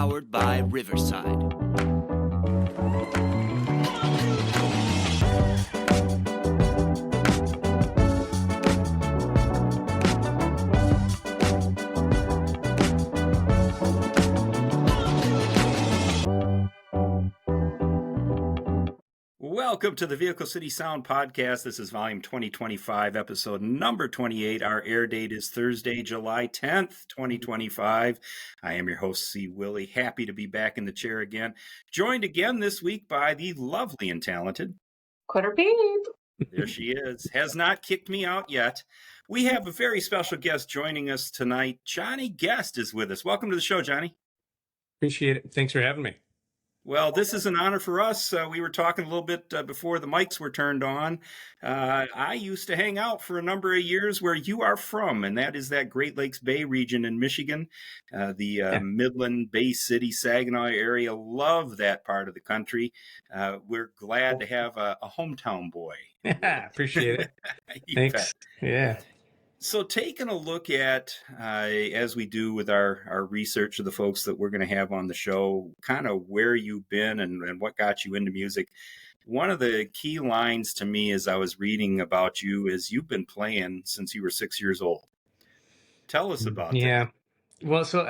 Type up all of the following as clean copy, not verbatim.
powered by Riverside. Welcome to the Vehicle City Sound Podcast. This is volume 2025, episode number 28. Our air date is Thursday, July 10th, 2025. I am your host, C. Willie. Happy to be back in the chair again. Joined again this week by the lovely and talented Quitter Peep. There she is. Has not kicked me out yet. We have a very special guest joining us tonight. Johnny Guest is with us. Welcome to the show, Johnny. Appreciate it. Thanks for having me. Well, this is an honor for us. We were talking a little bit before the mics were turned on. I used to hang out for a number of years where you are from, and that is that Great Lakes Bay region in Michigan, the Midland, Bay City, Saginaw area. Love that part of the country. We're glad to have a hometown boy. Appreciate it. Thanks. Yeah. So taking a look at, as we do with our research of the folks that we're going to have on the show, kind of where you've been and what got you into music, one of the key lines to me as I was reading about you is you've been playing since you were 6 years old. Tell us about that. Well, so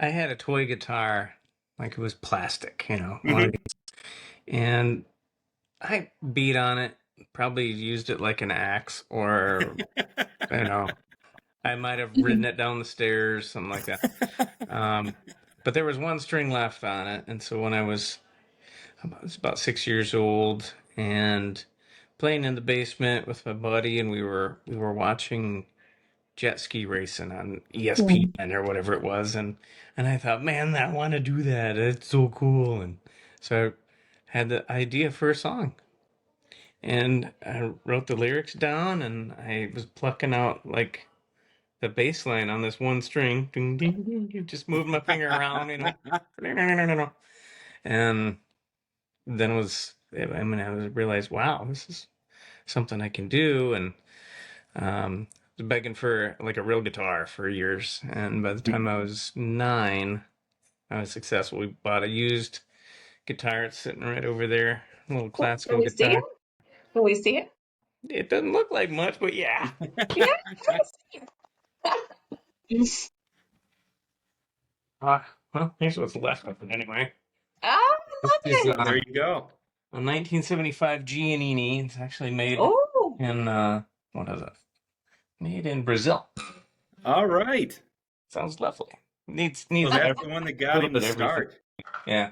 I had a toy guitar, like it was plastic, and I beat on it. Probably used it like an axe, or I might have ridden it down the stairs, something like that. But there was one string left on it, and so when I was about 6 years old and playing in the basement with my buddy, and we were watching jet ski racing on ESPN or whatever it was, and I thought, man, I want to do that. It's so cool, and so I had the idea for a song. And I wrote the lyrics down, and I was plucking out like the bass line on this one string, ding, ding, ding, just moving my finger around, and then I realized, wow, this is something I can do, and I was begging for like a real guitar for years, and by the time I was 9, I was successful. We bought a used guitar. It's sitting right over there, a little classical guitar. Can we see it? It doesn't look like much, but yeah. Well, here's what's left of it anyway. Oh, I love it. There you go. A 1975 Giannini. It's actually made in, what is it? Made in Brazil. All right. Sounds lovely. Needs that's the one that got him to start. Yeah.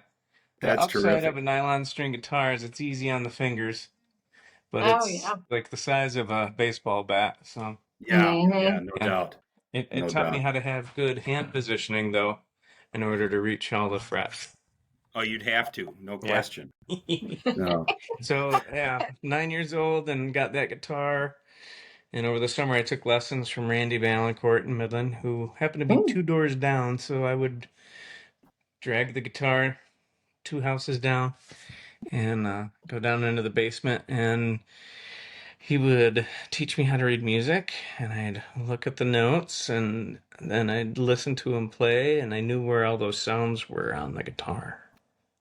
That's the upside of a nylon string guitar is it's easy on the fingers. But it's like the size of a baseball bat. So no doubt. It taught me how to have good hand positioning, though, in order to reach all the frets. Oh, you'd have to, no question. No. So 9 years old and got that guitar. And over the summer, I took lessons from Randy Valancourt in Midland, who happened to be 2 doors down. So I would drag the guitar 2 houses down and go down into the basement, and he would teach me how to read music, and I'd look at the notes, and then I'd listen to him play, and I knew where all those sounds were on the guitar.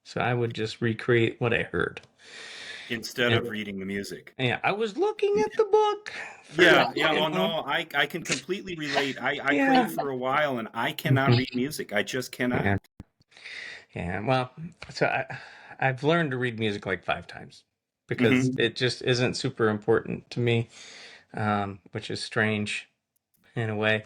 So I would just recreate what I heard. Instead of reading the music. Yeah, I was looking at the book. I can completely relate. I played for a while, and I cannot read music. I just cannot. Yeah, well, so I've learned to read music like 5 times because it just isn't super important to me, which is strange in a way.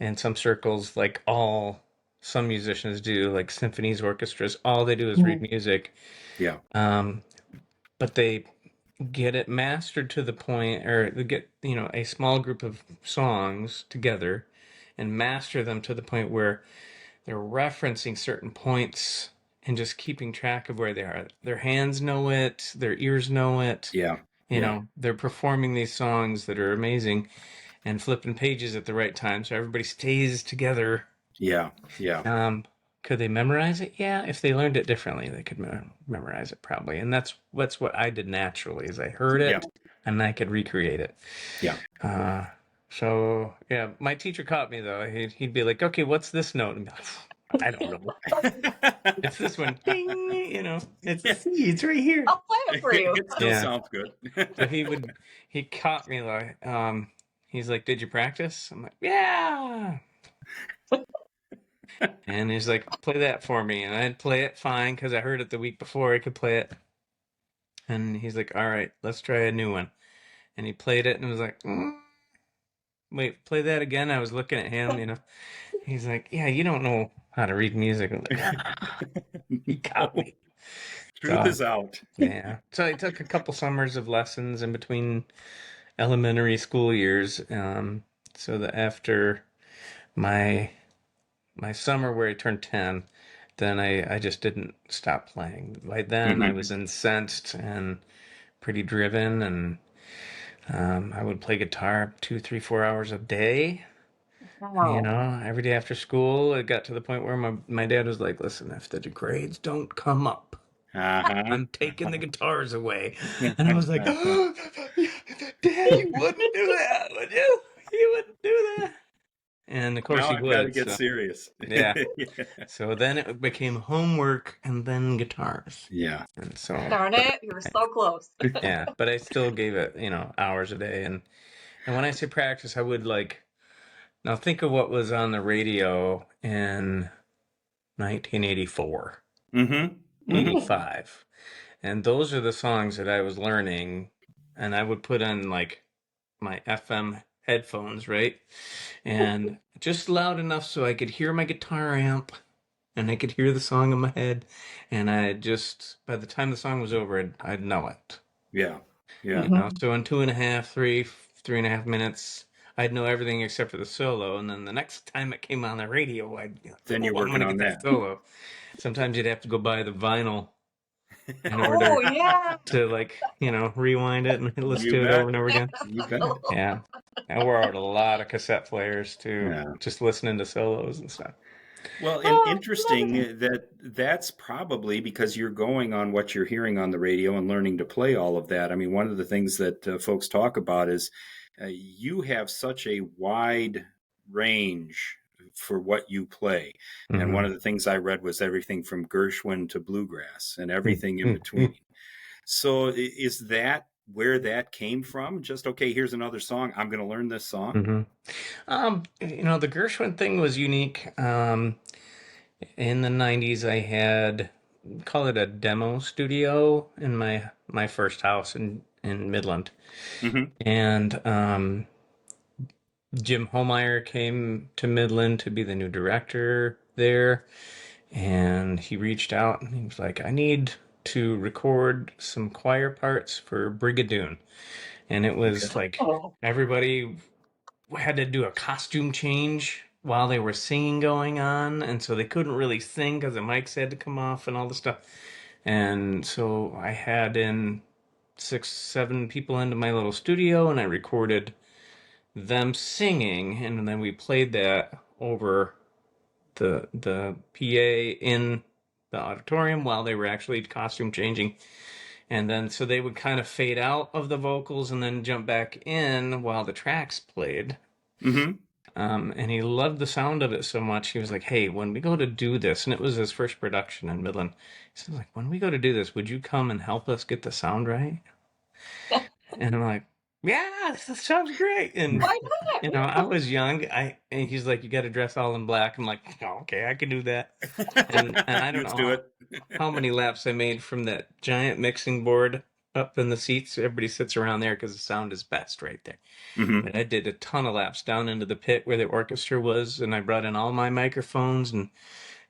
In some circles, like some musicians do, like symphonies, orchestras, all they do is read music. Yeah. But they get it mastered to the point, or they get, a small group of songs together and master them to the point where they're referencing certain points and just keeping track of where they are. Their hands know it. Their ears know it. Yeah. They're performing these songs that are amazing and flipping pages at the right time. So everybody stays together. Yeah. Could they memorize it? Yeah. If they learned it differently, they could memorize it probably. And that's what I did naturally is I heard it and I could recreate it. Yeah. So, my teacher caught me, though. He'd be like, okay, what's this note? And be like, I don't know. It's this one. Ding, you know, it's it's right here. I'll play it for you. It still Yeah. sounds good. So he caught me like, he's like, "Did you practice?" I'm like, "Yeah." And he's like, "Play that for me," and I'd play it fine because I heard it the week before. I could play it, and he's like, "All right, let's try a new one." And he played it and was like, "Wait, play that again." I was looking at him, you know. He's like, "Yeah, you don't know how to read music." I'm like, he got me. Truth is out. Yeah. So I took a couple summers of lessons in between elementary school years, so that after my summer where I turned 10, then I just didn't stop playing. By then I was incensed and pretty driven, and I would play guitar 2, 3, 4 hours a day. Wow. You know, every day after school. It got to the point where my dad was like, "Listen, if the grades don't come up, I'm taking the guitars away." And I was like, "Oh, Dad, you wouldn't do that, would you? You wouldn't do that." And of course Now he I've got to would. get So, serious. yeah. So then it became homework and then guitars. Yeah. And so, Darn it, you were so close. yeah, but I still gave it, you know, hours a day. And when I say practice, I would like, now think of what was on the radio in 1984, Mm-hmm. 85. And those are the songs that I was learning, and I would put on like my FM headphones, right? And just loud enough so I could hear my guitar amp and I could hear the song in my head. And I just, by the time the song was over, I'd know it. Yeah. Yeah. You know, so in 2.5, 3.5 minutes, I'd know everything except for the solo. And then the next time it came on the radio, I'd be like, Then you're "Oh, I'm working gonna on get that. solo." Sometimes you'd have to go buy the vinyl in Oh, order yeah. to, like, you know, rewind it and listen You to it bet. over and over again. You bet. Yeah. I wore out a lot of cassette players too, Yeah. just listening to solos and stuff. Well, Oh, and interesting that's probably because you're going on what you're hearing on the radio and learning to play all of that. I mean, one of the things that folks talk about is you have such a wide range for what you play. And one of the things I read was everything from Gershwin to bluegrass and everything in between. So is that where that came from? Just, okay, here's another song. I'm going to learn this song. You know, the Gershwin thing was unique. In the 90s, I had, call it a demo studio in my first house in Midland. And Jim Homeyer came to Midland to be the new director there. And he reached out and he was like, "I need to record some choir parts for Brigadoon." And it was like everybody had to do a costume change while they were singing going on. And so they couldn't really sing because the mics had to come off and all this stuff. And so I had in 6, 7 people into my little studio and I recorded them singing. And then we played that over the PA in the auditorium while they were actually costume changing. And then so they would kind of fade out of the vocals and then jump back in while the tracks played. And he loved the sound of it so much. He was like, "Hey, when we go to do this," and it was his first production in Midland, he said, like, "When we go to do this, would you come and help us get the sound right?" And I'm like, "Yeah, this sounds great." And why not? you know, I was young. And he's like, "You got to dress all in black." I'm like, "Oh, okay, I can do that." And I don't Let's know do it. how many laps I made from that giant mixing board up in the seats. Everybody sits around there because the sound is best right there. But I did a ton of laps down into the pit where the orchestra was, and I brought in all my microphones and,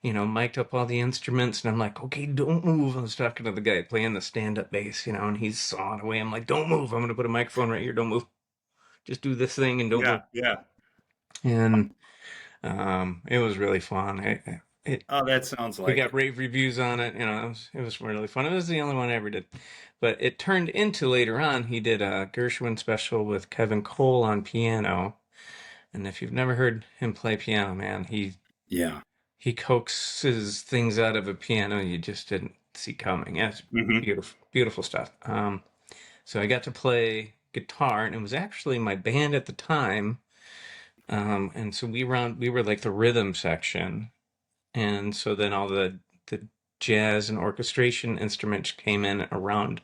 you know, mic'd up all the instruments. And I'm like, "Okay, don't move." I was talking to the guy playing the stand-up bass, you know, and he's sawing away. I'm like, "Don't move. I'm going to put a microphone right here. Don't move. Just do this thing and don't move." Yeah. And it was really fun. Oh, that sounds We like got rave reviews on it. You know, it was really fun. It was the only one I ever did. But it turned into later on, he did a Gershwin special with Kevin Cole on piano. And if you've never heard him play piano, man, he coaxes things out of a piano you just didn't see coming. Yeah, it's beautiful, beautiful stuff. So I got to play guitar, and it was actually my band at the time. And so we were like the rhythm section. and so then all the jazz and orchestration instruments came in around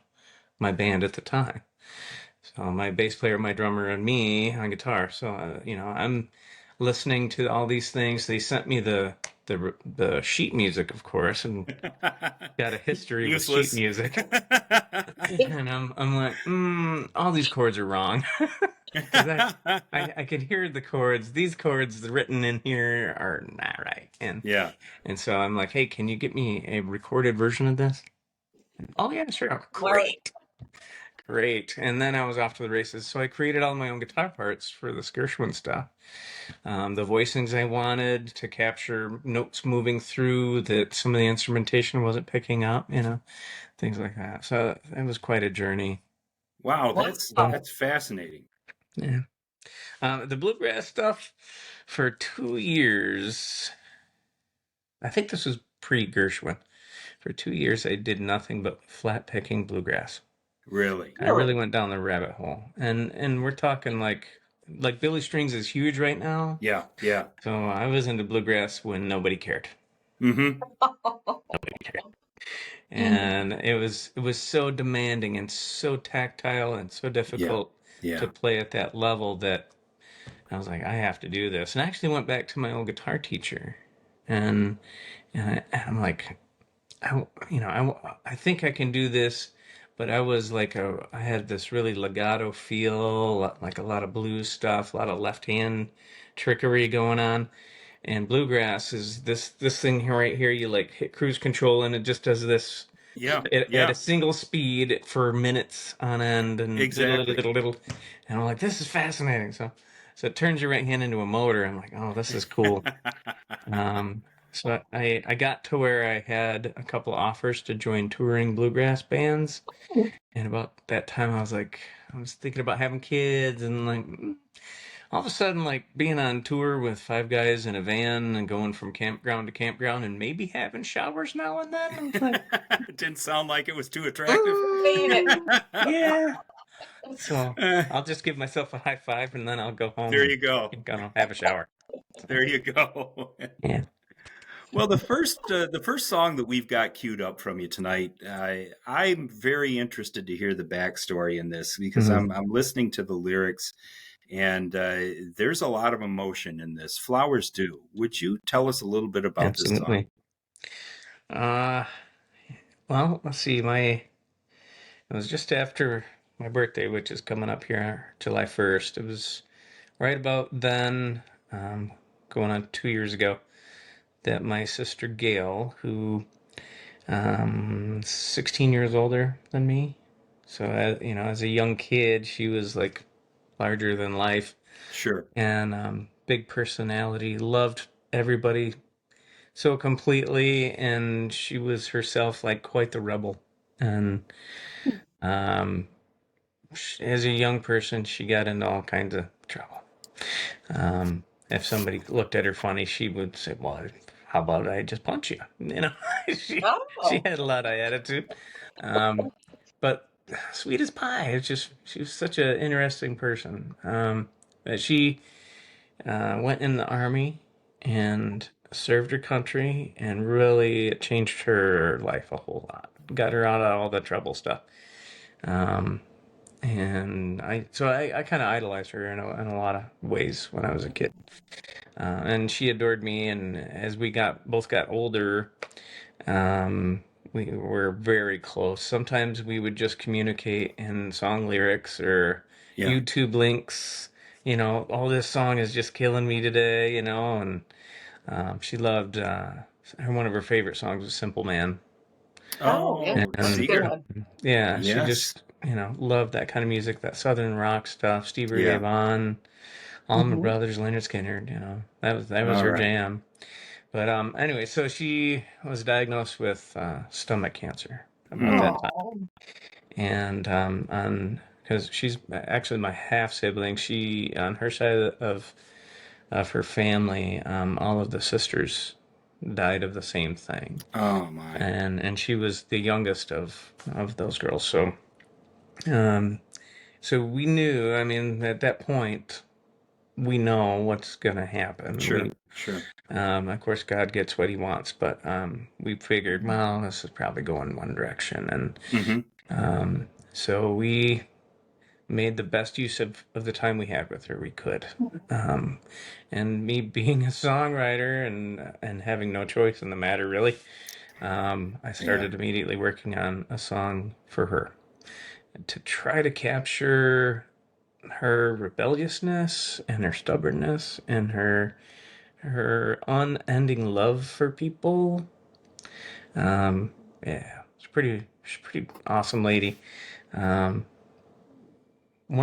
my band at the time. So my bass player, my drummer, and me on guitar. So I'm listening to all these things. They sent me the sheet music, of course, and got a history with sheet Useless. music. And I'm like, all these chords are wrong. 'Cause I could hear the chords. These chords written in here are not right. Yeah. And so I'm like, hey, can you get me a recorded version of this? Oh yeah, sure. Great. Great. And then I was off to the races. So I created all my own guitar parts for the Gershwin stuff. The voicings I wanted to capture notes moving through that some of the instrumentation wasn't picking up, things like that. So it was quite a journey. Wow, that's fascinating. Yeah. The bluegrass stuff for 2 years. I think this was pre-Gershwin. For 2 years, I did nothing but flat picking bluegrass. Really? I really went down the rabbit hole, and we're talking like Billy Strings is huge right now. Yeah, yeah. So I was into bluegrass when nobody cared. Mm-hmm. Nobody cared. And it was so demanding and so tactile and so difficult Yeah. to play at that level that I was like, I have to do this. And I actually went back to my old guitar teacher, and I'm like, I think I can do this, but I was like I had this really legato feel, like a lot of blues stuff, a lot of left hand trickery going on. And bluegrass is this thing here right here. You like hit cruise control, and it just does this Yeah. at a single speed for minutes on end, and Exactly. little. And I'm like, this is fascinating. So it turns your right hand into a motor. I'm like, oh, this is cool. So I got to where I had a couple offers to join touring bluegrass bands, and about that time I was thinking about having kids, and like all of a sudden, like being on tour with 5 guys in a van and going from campground to campground and maybe having showers now and then. I'm like, It didn't sound like it was too attractive. yeah. So I'll just give myself a high five and then I'll go home. There you go. And have a shower. There you go. Yeah. Well, the first song that we've got queued up from you tonight, I'm very interested to hear the backstory in this because I'm listening to the lyrics, and there's a lot of emotion in this. Flowers Do. Would you tell us a little bit about this song? Well, let's see. It was just after my birthday, which is coming up here, July 1st. It was right about then, going on 2 years ago, that my sister Gail, who 16 years older than me, so as a young kid, she was like larger than life. Sure. And big personality, loved everybody so completely, and she was herself like quite the rebel. And as a young person, she got into all kinds of trouble. If somebody looked at her funny, she would say, well, how about I just punch you? She had a lot of attitude. But sweet as pie. She was such an interesting person. She went in the Army and served her country, and really it changed her life a whole lot. Got her out of all the trouble stuff. And I kind of idolized her in a lot of ways when I was a kid. And she adored me, and as we both got older, we were very close. Sometimes we would just communicate in song lyrics or YouTube links. Oh, this song is just killing me today, and she loved one of her favorite songs was Simple Man. That's a good one. Yeah, she just loved that kind of music, that southern rock stuff, Stevie Ray Vaughan, Allman Brothers, Leonard Skinner. That was her jam. But anyway, so she was diagnosed with stomach cancer about that time, and because she's actually my half sibling, she on her side of her family, all of the sisters died of the same thing. Oh my! And she was the youngest of those girls. So we knew. I mean, at that point, we know what's going to happen. Sure, sure. Of course, God gets what he wants, but we figured, well, this is probably going one direction. And so we made the best use of the time we had with her we could. And me being a songwriter and having no choice in the matter, really, I started immediately working on a song for her to try to capture her rebelliousness and her stubbornness and her unending love for people. She's pretty awesome lady. One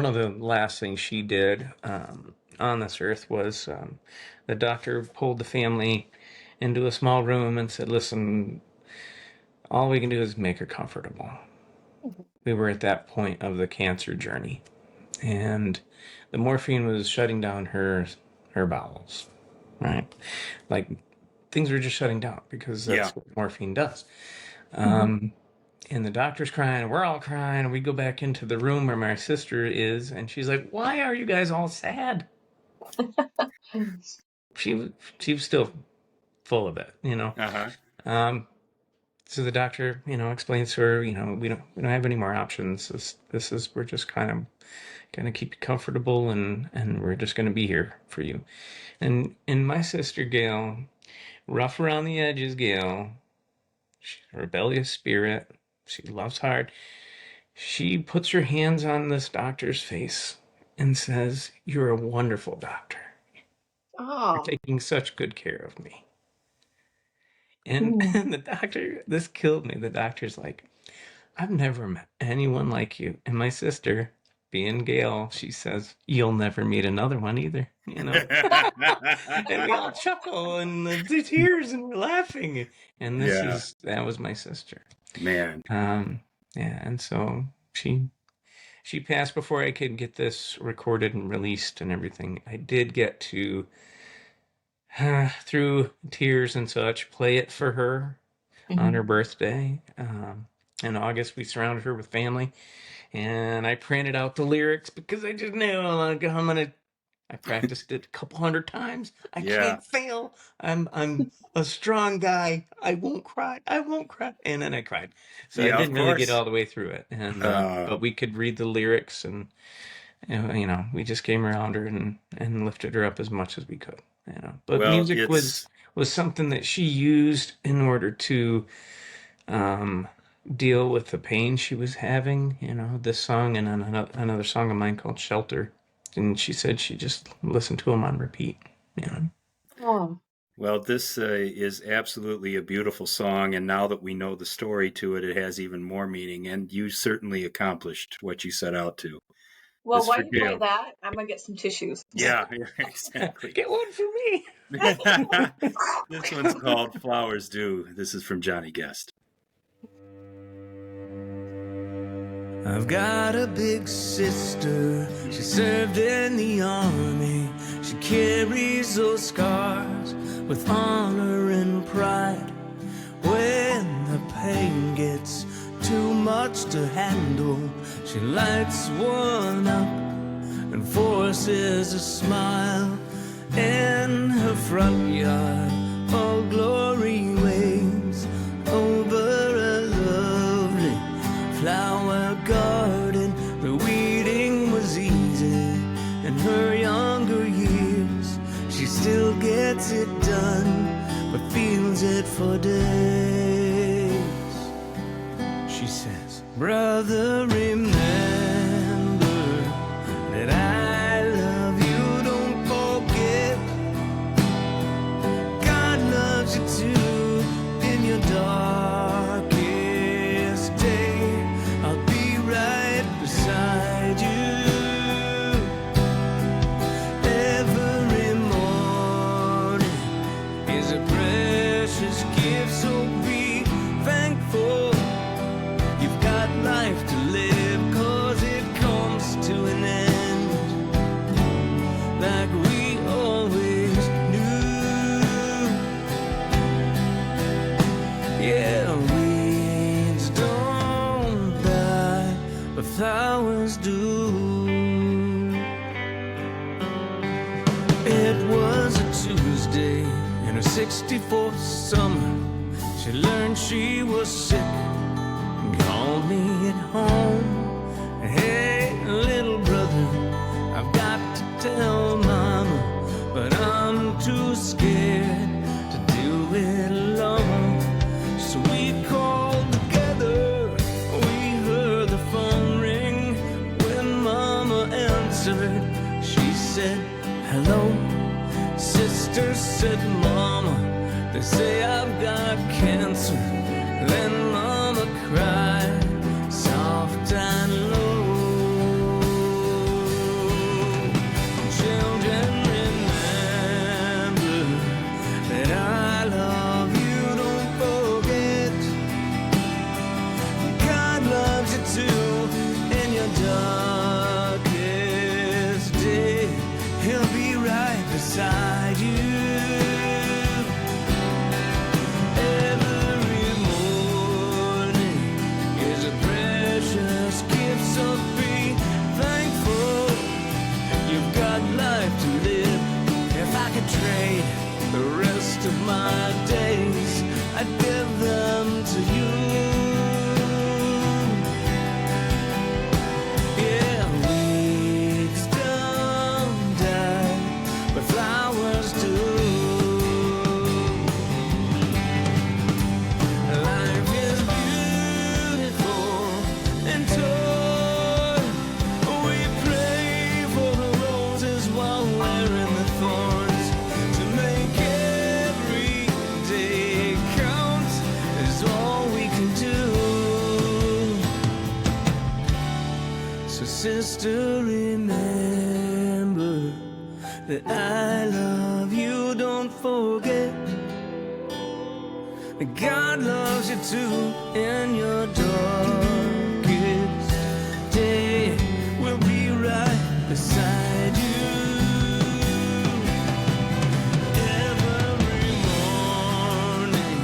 of the last things she did on this earth was the doctor pulled the family into a small room and said, listen, all we can do is make her comfortable. We were at that point of the cancer journey, and the morphine was shutting down her bowels, right? Like, things were just shutting down because that's what morphine does. And the doctor's crying, and we're all crying, and we go back into the room where my sister is, and she's like, why are you guys all sad? She was still full of it, you know. So the doctor, explains to her, we don't have any more options. This is we're just kind of gonna keep you comfortable, and we're just gonna be here for you. And my sister Gail, rough around the edges, Gail, she's a rebellious spirit. She loves hard. She puts her hands on this doctor's face and says, "You're a wonderful doctor. You're taking such good care of me." And the doctor, this killed me. The doctor's like, I've never met anyone like you. And my sister, being Gail, she says, you'll never meet another one either. And we all chuckle and the tears and we're laughing. And that was my sister. Man. And so she passed before I could get this recorded and released and everything. I did get to, through tears and such, play it for her on her birthday. In August, we surrounded her with family, and I printed out the lyrics because I just knew I practiced it a couple hundred times. I can't fail. I'm a strong guy. I won't cry. And then I cried. So I didn't really get all the way through it. And but we could read the lyrics, and we just came around her and lifted her up as much as we could. But music was something that she used in order to deal with the pain she was having. This song and another song of mine called Shelter. And she said she just listened to them on repeat. Well, this is absolutely a beautiful song, and now that we know the story to it, it has even more meaning, and you certainly accomplished what you set out to. Well, while you play that, I'm going to get some tissues. Yeah, exactly. Get one for me. This one's called Flowers Do. This is from Johnny Guest. I've got a big sister, she served in the army. She carries those scars with honor and pride. When the pain gets too much to handle, she lights one up and forces a smile. In her front yard, all glory waves over a lovely flower garden. The weeding was easy in her younger years. She still gets it done, but feels it for days. She says, brother, remember that I love you, don't forget. God loves you too in your darkest day. I'll be right beside you. Every morning is a precious gift, so be thankful. You've got life to live, 'cause Mother's Day in her 64th summer, she learned she was sick and called me at home. Hey, little brother, I've got to tell Mama, but I'm too scared to do it alone. So we called together, we heard the phone ring. When Mama answered, she said, hello. Sister said, Mama, they say I've got cancer. Then Mama cried, soft and low. Children, remember that I love you, don't forget. God loves you too in your darkest day. He'll be right beside you. Every morning is a precious gift, so be thankful you've got life to live. If I could trade the rest of my days, I'd give them to you. Yeah, weeds don't die, but flowers do. Life is beautiful and torn. We pray for the roses while wearing the thorns. To make every day count is all we can do. So sister, remember that I love you, don't forget that God loves you too in your darkest day. We'll be right beside you. Every morning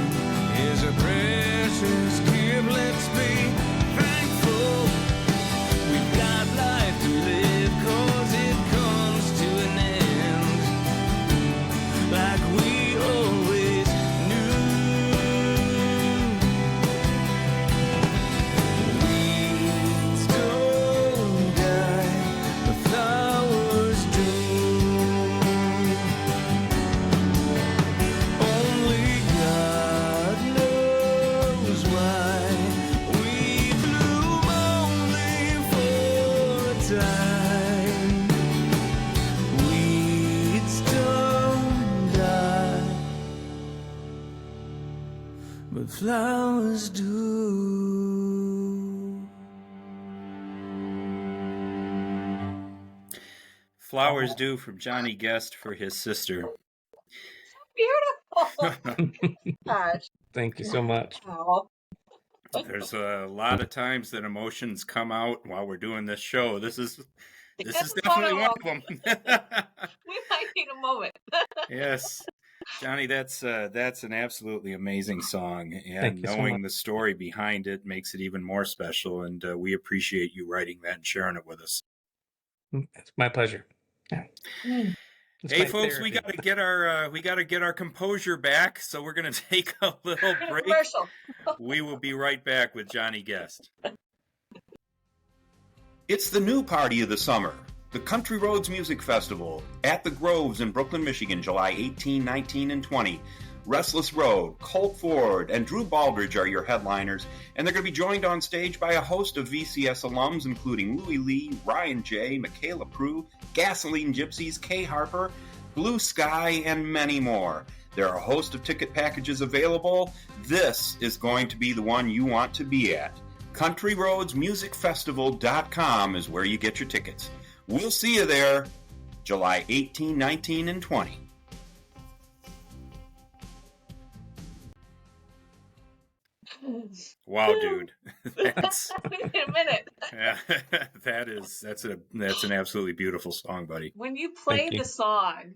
is a precious gift. Let's be thankful we've got life to live, 'cause it comes to an end like we always knew. Weeds don't die, but flowers do. Only God knows why we bloom only for a time. Weeds don't die, but flowers do. Flowers Do from Johnny Guest for his sister. Beautiful. Gosh. Thank you so much. Wow. There's a lot of times that emotions come out while we're doing this show. This is definitely one of them. We might need a moment. Yes. Johnny, that's an absolutely amazing song, Thank and you so knowing much. the story behind it makes it even more special, and we appreciate you writing that and sharing it with us. It's my pleasure. Yeah. It's Hey my folks, we therapy. got to get our composure back, so we're going to take a little break. Commercial. We will be right back with Johnny Guest. It's the new party of the summer, the Country Roads Music Festival at the Groves in Brooklyn, Michigan, July 18, 19, and 20. Restless Road, Colt Ford, and Drew Baldridge are your headliners, and they're going to be joined on stage by a host of VCS alums, including Louie Lee, Ryan J., Michaela Prue, Gasoline Gypsies, Kay Harper, Blue Sky, and many more. There are a host of ticket packages available. This is going to be the one you want to be at. CountryRoadsMusicFestival.com is where you get your tickets. We'll see you there July 18, 19, and 20. Wow, dude. That's Wait a minute. yeah, that's an absolutely beautiful song, buddy. When you play Thank you. the song,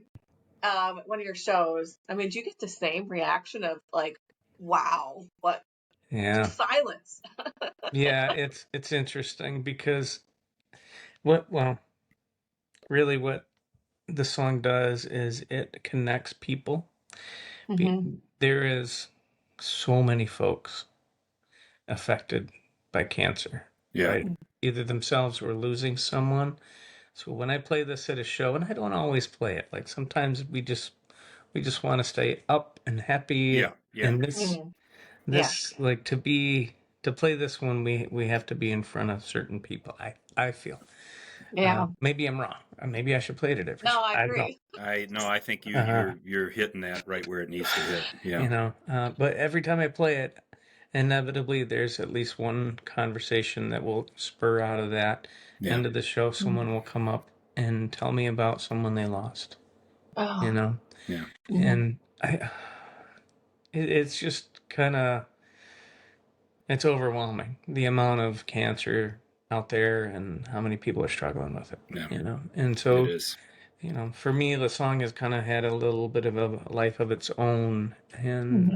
at one of your shows, I mean, do you get the same reaction of like, wow, what? Yeah. Just silence. Yeah, it's interesting because really what the song does is it connects people. Hmm. There is so many folks affected by cancer, Yeah. right? Either themselves or losing someone. So when I play this at a show, and I don't always play it, like sometimes we just want to stay up and happy. Yeah. Yeah. And this Yeah. like to play this one, we have to be in front of certain people. I feel. Yeah. Maybe I'm wrong. Maybe I should play it at every No, show. I I don't know. agree. I think you're hitting that right where it needs to hit. Yeah. You know, but every time I play it, inevitably there's at least one conversation that will spur out of that. Yeah. End of the show, someone will come up and tell me about someone they lost. Oh. You know, Yeah. and it's just kind of it's overwhelming the amount of cancer out there and how many people are struggling with it. Yeah. You know, and so It is. you know, for me, the song has kind of had a little bit of a life of its own, and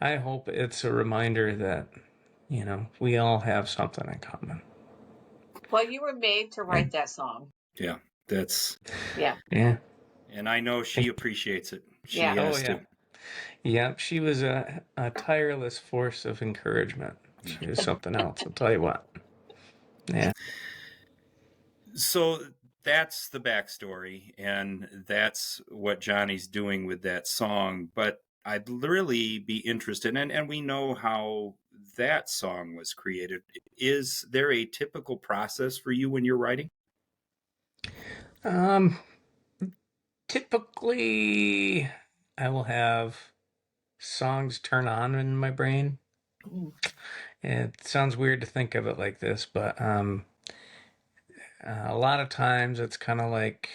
I hope it's a reminder that, you know, we all have something in common. Well, you were made to write that song. Yeah. That's. Yeah. Yeah. And I know she appreciates it. She Yeah. has Oh, yeah. to. Yeah, she was a tireless force of encouragement. She was something else, I'll tell you what. Yeah. So that's the backstory, and that's what Johnny's doing with that song. But I'd really be interested, and we know how that song was created. Is there a typical process for you when you're writing? Typically, I will have songs turn on in my brain. It sounds weird to think of it like this, but a lot of times it's kind of like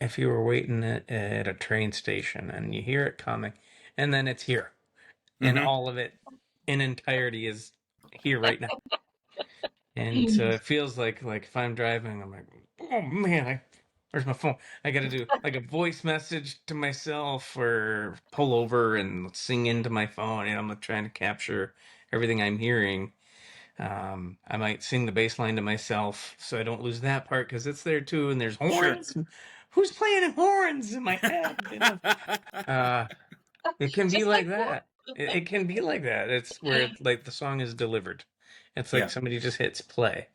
if you were waiting at a train station and you hear it coming, and then it's here, and all of it in entirety is here right now. And so it feels like if I'm driving, I'm like, oh man, where's my phone? I got to do like a voice message to myself or pull over and sing into my phone, and I'm trying to capture everything I'm hearing. I might sing the bass line to myself so I don't lose that part because it's there too, and there's horns. Sure. Who's playing horns in my head? You know? It can be like that. It can be like that. It's where like the song is delivered. It's like somebody just hits play.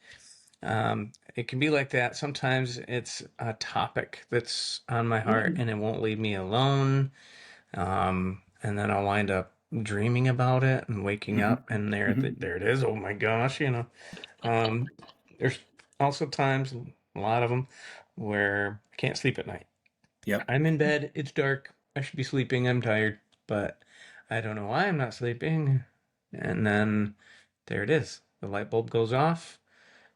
It can be like that. Sometimes it's a topic that's on my heart and it won't leave me alone. And then I'll wind up dreaming about it and waking up and there it is. Oh my gosh, you know. There's also times, a lot of them, where I can't sleep at night. Yep. I'm in bed, it's dark, I should be sleeping, I'm tired, but I don't know why I'm not sleeping. And then there it is. The light bulb goes off,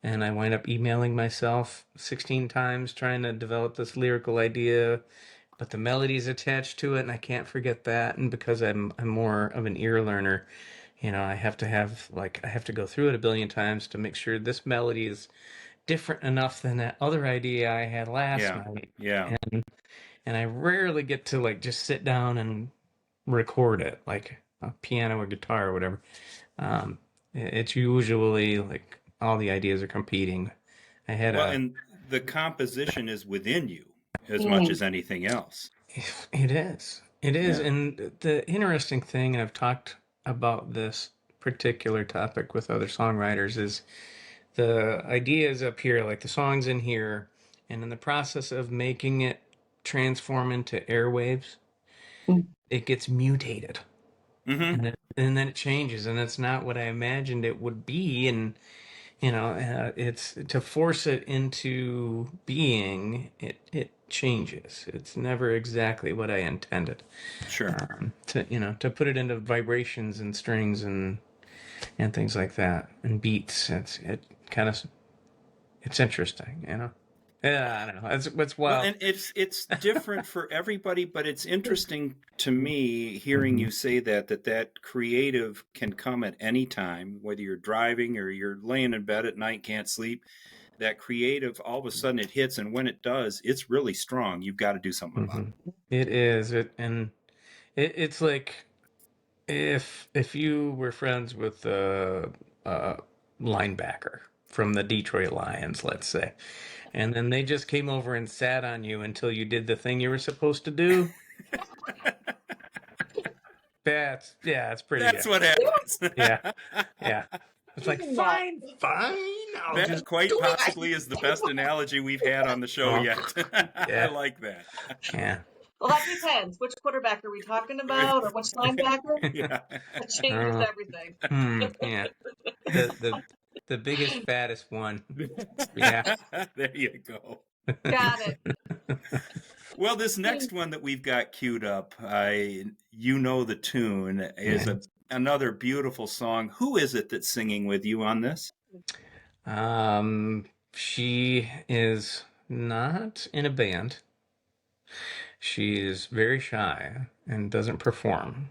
and I wind up emailing myself 16 times trying to develop this lyrical idea, but the melody's attached to it, and I can't forget that. And because I'm more of an ear learner, you know, I have to go through it a billion times to make sure this melody is different enough than that other idea I had last night. Yeah. And I rarely get to like just sit down and record it like a piano or guitar or whatever. It's usually like all the ideas are competing. And the composition is within you as much as anything else. It is. It is. Yeah. And the interesting thing, and I've talked about this particular topic with other songwriters, is the idea is up here, like the song's in here, and in the process of making it transform into airwaves, it gets mutated. And then it changes, and it's not what I imagined it would be. And you know, it's to force it into being. It changes. It's never exactly what I intended. Sure. To put it into vibrations and strings and things like that and beats. It's interesting. You know. Yeah, I don't know. It's wild. Well, and it's different for everybody, but it's interesting to me hearing you say that creative can come at any time, whether you're driving or you're laying in bed at night, can't sleep. That creative, all of a sudden it hits, and when it does, it's really strong. You've got to do something about it. It is. It's like if you were friends with a linebacker from the Detroit Lions, let's say, and then they just came over and sat on you until you did the thing you were supposed to do. It's pretty That's good. what happens. Yeah. It's like, fine. I'll That just quite do it. possibly is the best analogy we've had on the show Oh, yet. yeah. I like that. Yeah. Well, that depends. Which quarterback are we talking about, or which linebacker? Yeah. That changes Oh. everything. Yeah. The biggest, fattest one. Yeah. There you go. Got it. Well, this next one that we've got queued up, You Know the Tune, is another beautiful song. Who is it that's singing with you on this? She is not in a band. She is very shy and doesn't perform.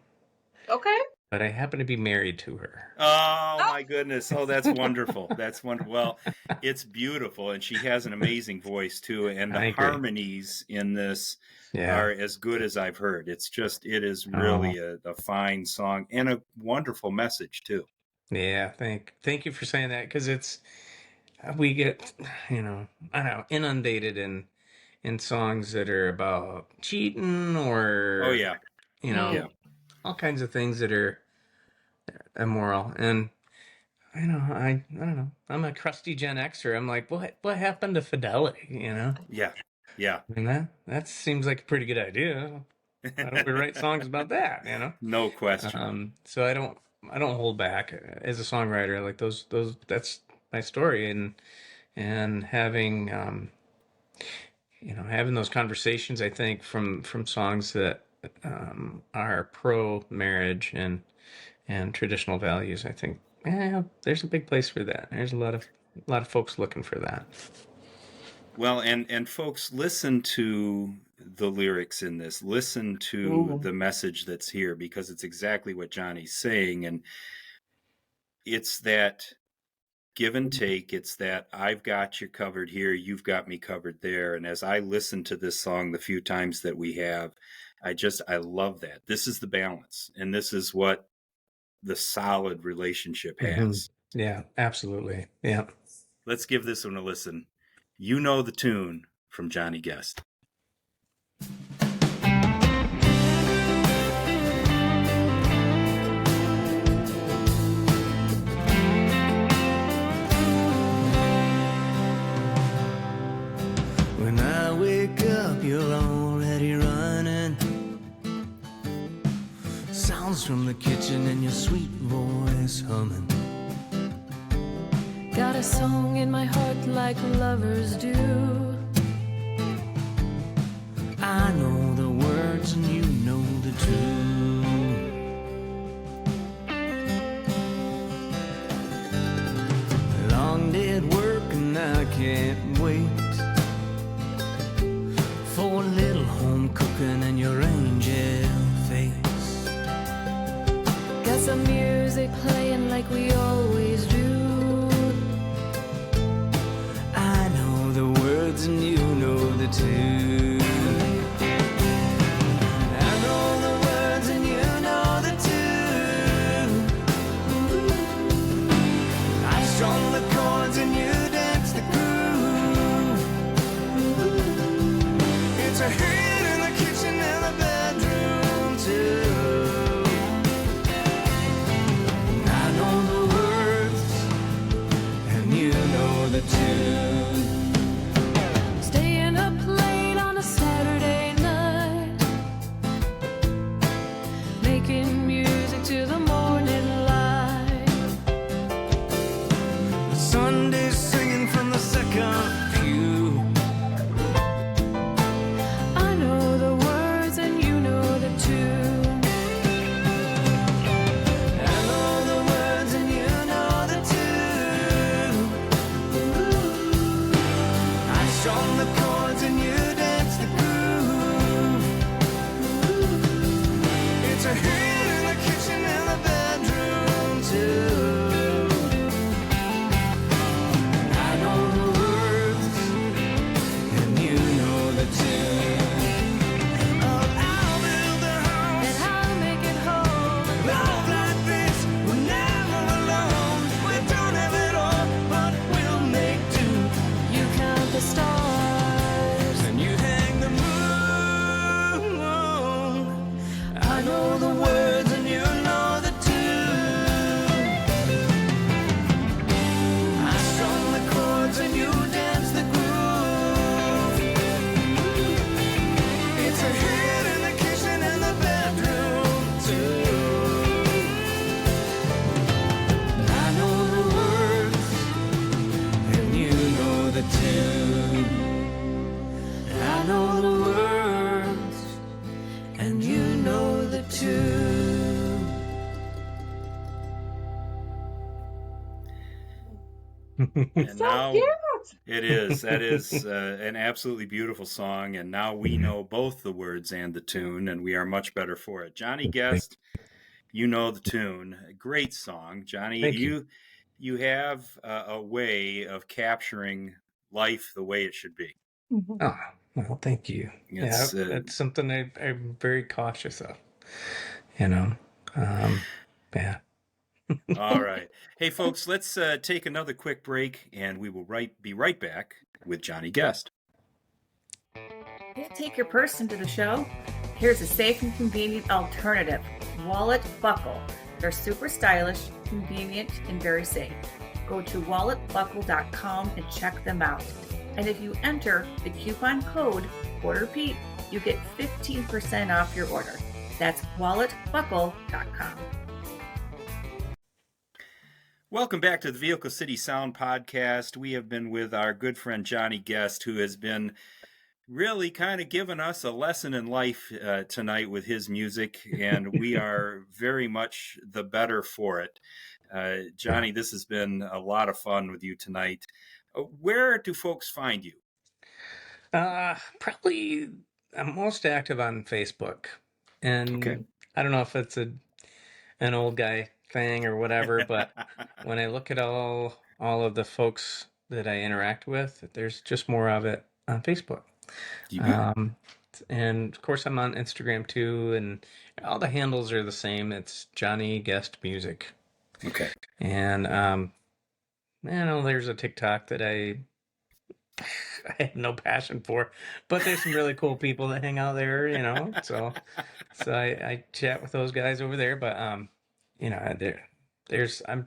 Okay. But I happen to be married to her. Oh my goodness. Oh, that's wonderful. That's wonderful. Well, it's beautiful, and she has an amazing voice too, and I the agree. harmonies in this Yeah. are as good as I've heard. It is really a fine song and a wonderful message too. Yeah, thank you for saying that, because we get, I don't know, inundated in songs that are about cheating or Oh yeah. Yeah. all kinds of things that are immoral. And I don't know. I'm a crusty Gen Xer. I'm like, what happened to fidelity? Yeah. Yeah. I mean, that seems like a pretty good idea. Why don't we write songs about that? No question. So I don't hold back as a songwriter. Like those that's my story, and having having those conversations, I think from songs that are pro marriage and traditional values, I think there's a big place for that. There's a lot of folks looking for that. Well, and folks, listen to the lyrics in this. Listen to the message that's here, because it's exactly what Johnny's saying. And it's that give and take. It's that I've got you covered here, you've got me covered there. And as I listen to this song the few times that we have, I love that. This is the balance. And this is what the solid relationship has. Yeah, absolutely. Yeah. Let's give this one a listen. You Know the Tune from Johnny Guest. When I wake up, you're already running. Sounds from the kitchen and your sweet voice humming. Got a song in my heart like lovers do. I know the words and you know the tune. Long day at work and I can't wait for a little home cooking and your angel face. Got some music playing like we always do. I know the words and you know the tune. I know the words and you know the tune. I strung the chords and you dance the groove. It's a hit in the kitchen and the bedroom too. I know the words and you know the tune. Staying up late on a Saturday night, making music till the morning light. Sunday singing from the second pew. I I know the words, and you know the tune. And So now cute. it is. That is an absolutely beautiful song. And now we know both the words and the tune, and we are much better for it. Johnny Guest, you know the tune. Great song. Johnny, Thank you. you have a way of capturing life the way it should be. Oh, well, thank you. It's, Yeah, that's something I'm very cautious of. You know, yeah. All right. Hey, folks, let's take another quick break, and we will be right back with Johnny Guest. Can't take your purse into the show? Here's a safe and convenient alternative. Wallet Buckle. They're super stylish, convenient, and very safe. Go to walletbuckle.com and check them out. And if you enter the coupon code QuarterPete, you get 15% off your order. That's walletbuckle.com. Welcome back to the Vehicle City Sound Podcast. We have been with our good friend Johnny Guest, who has been really kind of giving us a lesson in life tonight with his music, and we are very much the better for it. Johnny, this has been a lot of fun with you tonight. Where do folks find you? Probably I'm most active on Facebook, and Okay. I don't know if it's an old guy thing or whatever, but when I look at all of the folks that I interact with, there's just more of it on Facebook. You bet. And of course I'm on Instagram too, and all the handles are the same. It's Johnny Guest Music. Okay. And there's a TikTok that I have no passion for, but there's some really cool people that hang out there, so I chat with those guys over there, but I'm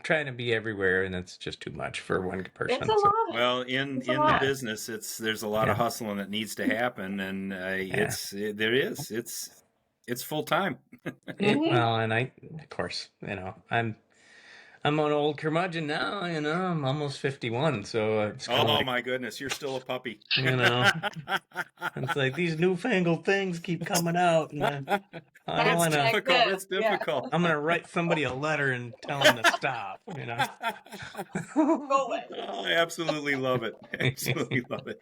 trying to be everywhere, and it's just too much for one person. It's a lot. Well, in It's a the lot. business, there's a lot of hustling that needs to happen, and it's full time. Mhm. Well, and of course, I'm an old curmudgeon now, I'm almost 51, so it's kind of like, My goodness, you're still a puppy. it's like these newfangled things keep coming out, and I don't That's want to. back difficult. then. It's difficult. I'm gonna write somebody a letter and tell them to stop. Go away. Oh, I absolutely love it. Absolutely love it.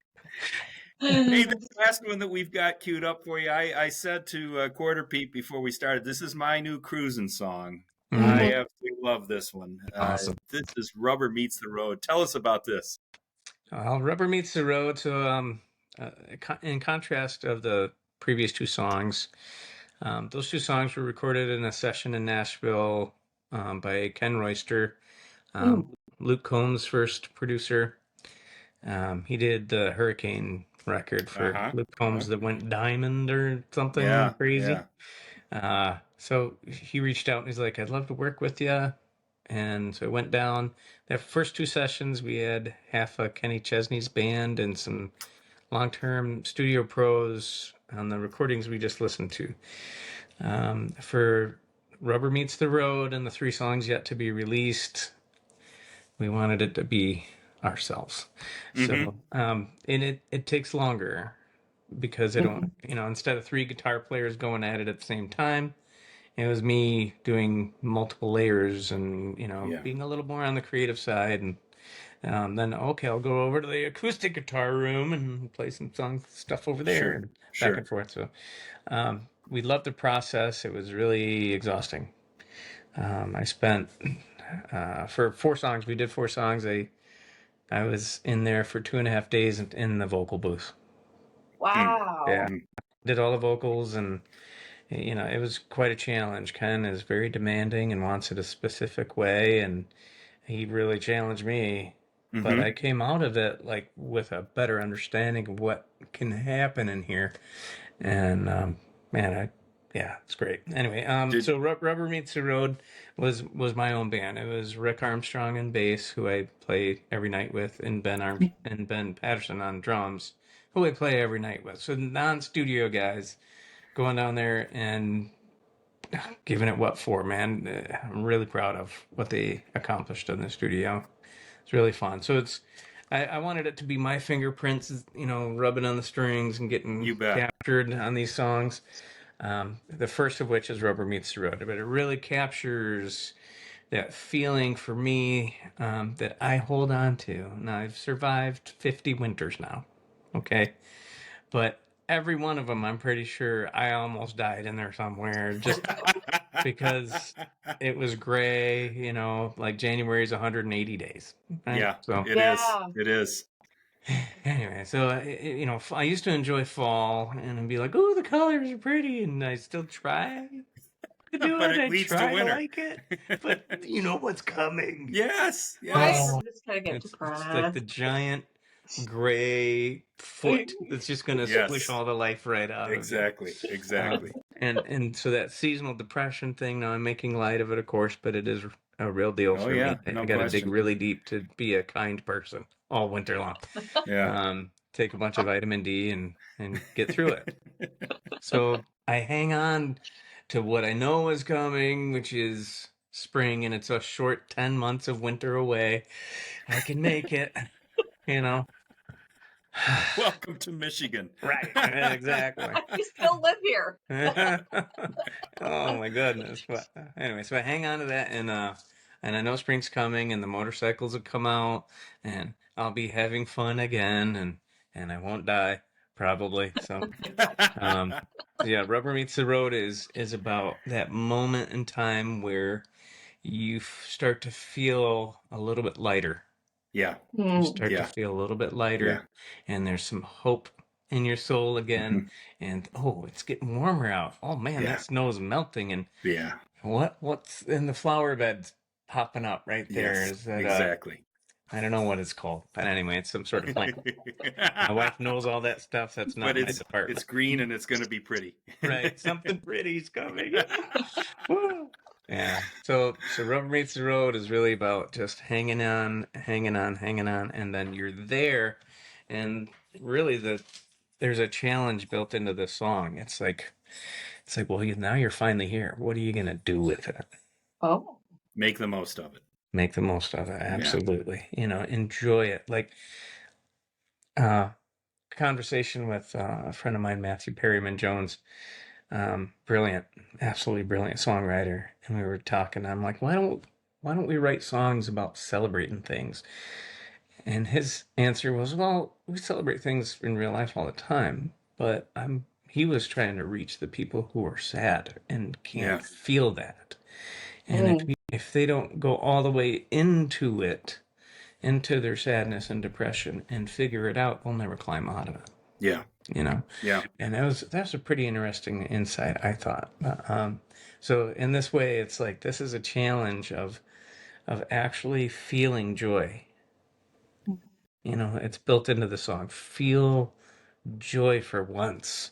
Hey, this last one that we've got queued up for you, I said to Quarter Pete before we started, this is my new cruising song. I absolutely love this one. Awesome. This is Rubber Meets the Road. Tell us about this. Well, Rubber Meets the Road. So, in contrast of the previous two songs, those two songs were recorded in a session in Nashville by Ken Royster, Luke Combs' first producer. He did the Hurricane record for Luke Combs that went diamond or something crazy. Yeah. So he reached out and he's like, I'd love to work with you. And so it went down. The first two sessions, we had half of Kenny Chesney's band and some long-term studio pros on the recordings we just listened to. For Rubber Meets the Road and the three songs yet to be released, we wanted it to be ourselves. So, and it takes longer because instead of three guitar players going at it at the same time, it was me doing multiple layers and, being a little more on the creative side. And then, okay, I'll go over to the acoustic guitar room and play some stuff over there and back and forth. So we loved the process. It was really exhausting. I spent, for 4 songs, we did 4 songs. I was in there for 2.5 days in the vocal booth. Wow. Yeah. Did all the vocals, and it was quite a challenge. Ken is very demanding and wants it a specific way, and he really challenged me. But I came out of it with a better understanding of what can happen in here. And it's great. Anyway, so Rubber Meets the Road was my own band. It was Rick Armstrong on bass, who I play every night with, and Ben Patterson on drums, who I play every night with. So non-studio guys going down there and giving it what for, man. I'm really proud of what they accomplished in the studio. It's really fun. So it's I wanted it to be my fingerprints, rubbing on the strings and getting You bet. captured on these songs. The first of which is Rubber Meets the Road, but it really captures that feeling for me that I hold on to. Now, I've survived 50 winters now, okay? But every one of them, I'm pretty sure I almost died in there somewhere just because it was gray, like January's 180 days. Right? Yeah, So it is. Yeah. It is. anyway, so I used to enjoy fall and I'd be like, "Oh, the colors are pretty," and I still try to do But it. it I leads to try to winter. like it, but you know what's coming. Yes. Right? Yes. Oh, I'm just gonna get It's like the depressed. giant gray foot that's just going to Yes. squish all the life right out of you. Exactly. Exactly. And so that seasonal depression thing, now I'm making light of it, of course, but it is a real deal Oh, for yeah, me. no I got to dig question. really deep to be a kind person all winter long. Yeah. Take a bunch of vitamin D and get through it. So I hang on to what I know is coming, which is spring, and it's a short 10 months of winter away. I can make it, you know. Welcome to Michigan. Right, exactly. You still live here. Oh my goodness. But anyway, so I hang on to that, and I know spring's coming, and the motorcycles will come out, and I'll be having fun again, and I won't die probably. So yeah, Rubber Meets the Road is about that moment in time where you start to feel a little bit lighter. Yeah. You start Yeah. to feel a little bit lighter, Yeah. and there's some hope in your soul again. Mhm. And oh, it's getting warmer out. Oh man, Yeah. that snow's melting, and Yeah. what's in the flower beds popping up right there? Yes. Is that Exactly. I don't know what it's called, but anyway, it's some sort of plant. My wife knows all that stuff. So that's not But my department. it's green and it's going to be pretty. Right, something pretty's coming. Woo. Yeah. So Rubber Meets the Road is really about just hanging on, and then you're there, and really there's a challenge built into the song. It's like, well, now you're finally here. What are you gonna do with it? Oh. Make the most of it. Make the most of it. Absolutely. Enjoy it. Like, conversation with a friend of mine, Matthew Perryman Jones. Brilliant, absolutely brilliant songwriter. And we were talking. I'm like, why don't we write songs about celebrating things? And his answer was, well, we celebrate things in real life all the time, but he was trying to reach the people who are sad and can't Yeah. feel that. And if they don't go all the way into it, into their sadness and depression and figure it out, they'll never climb out of it. Yeah. Yeah. And that's a pretty interesting insight, I thought. So in this way, it's like this is a challenge of actually feeling joy. It's built into the song. Feel joy for once,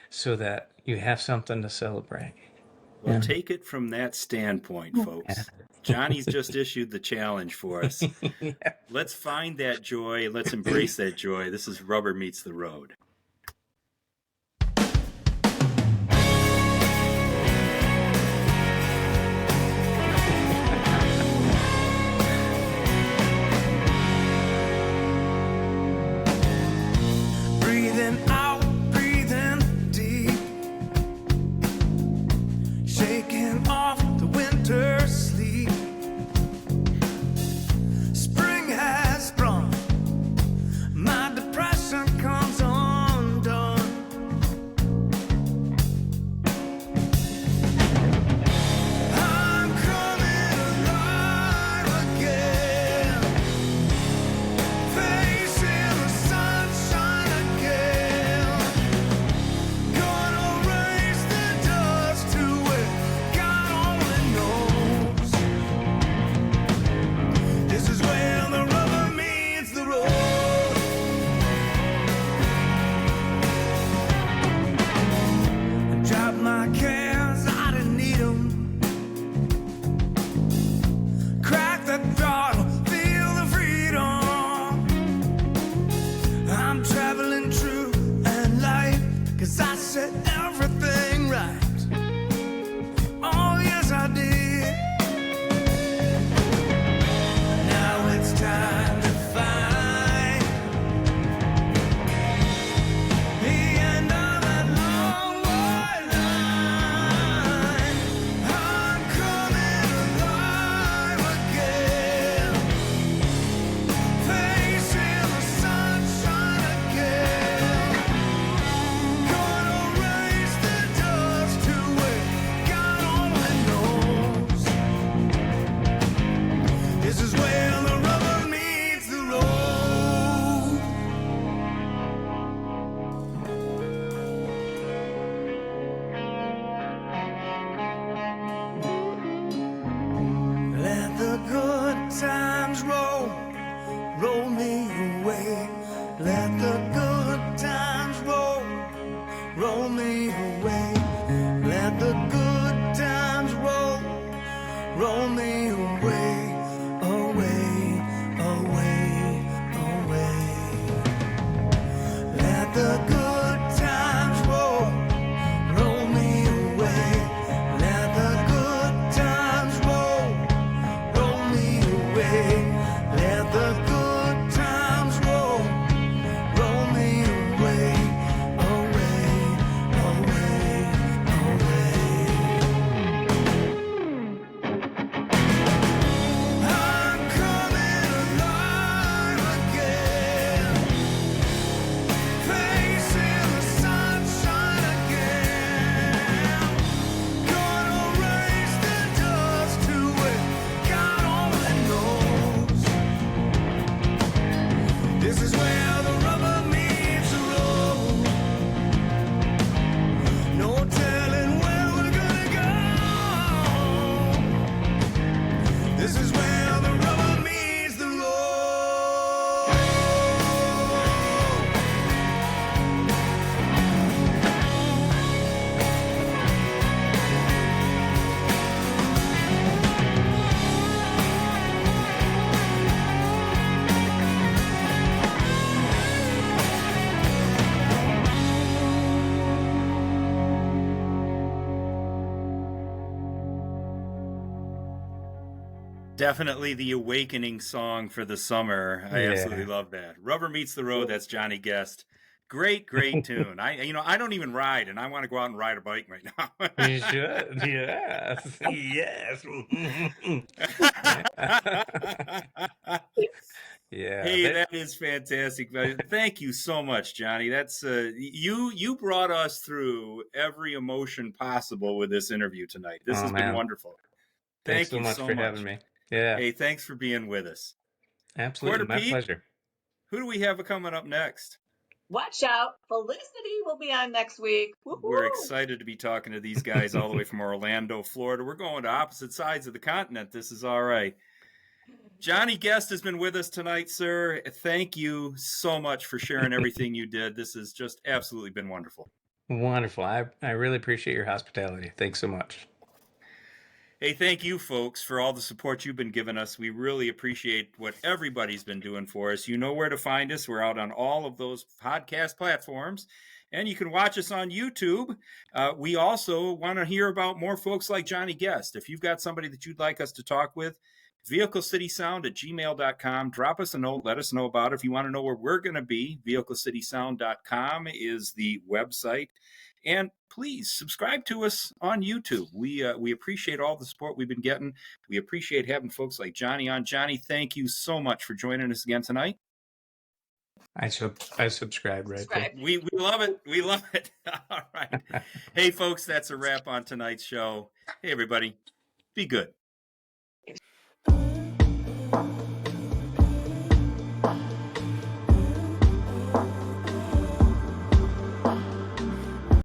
so that you have something to celebrate. Well, Yeah. take it from that standpoint, folks. Johnny's just issued the challenge for us. Yeah. Let's find that joy. Let's embrace that joy. This is Rubber Meets the Road. Breathing out, breathing deep, shaking off the winter sleep. Spring has sprung, my depression comes on. Definitely the awakening song for the summer. I Yeah. absolutely love that. Rubber Meets the Road. That's Johnny Guest. Great tune. I don't even ride, and I want to go out and ride a bike right now. You should. Yes. Yes. Yeah. Hey, that is fantastic. Thank you so much, Johnny. That's you brought us through every emotion possible with this interview tonight. This has been wonderful. Thanks Thank you so for much having me. Yeah. Hey, thanks for being with us. Absolutely. Quarter My Pete? pleasure. Who do we have coming up next? Watch out. Felicity will be on next week. We're Woo-hoo. excited to be talking to these guys all the way from Orlando, Florida. We're going to opposite sides of the continent. This is all right. Johnny Guest has been with us tonight, sir. Thank you so much for sharing everything you did. This has just absolutely been wonderful. Wonderful. I really appreciate your hospitality. Thanks so much. Hey, thank you, folks, for all the support you've been giving us. We really appreciate what everybody's been doing for us. You know where to find us. We're out on all of those podcast platforms, and you can watch us on YouTube. We also want to hear about more folks like Johnny Guest. If you've got somebody that you'd like us to talk with, vehiclecitysound@gmail.com. Drop us a note. Let us know about it. If you want to know where we're going to be, vehiclecitysound.com is the website. And please subscribe to us on YouTube. We appreciate all the support we've been getting. We appreciate having folks like Johnny on. Johnny, thank you so much for joining us again tonight. I subscribe right there. We love it. We love it. All right. Hey, folks, that's a wrap on tonight's show. Hey, everybody, be good.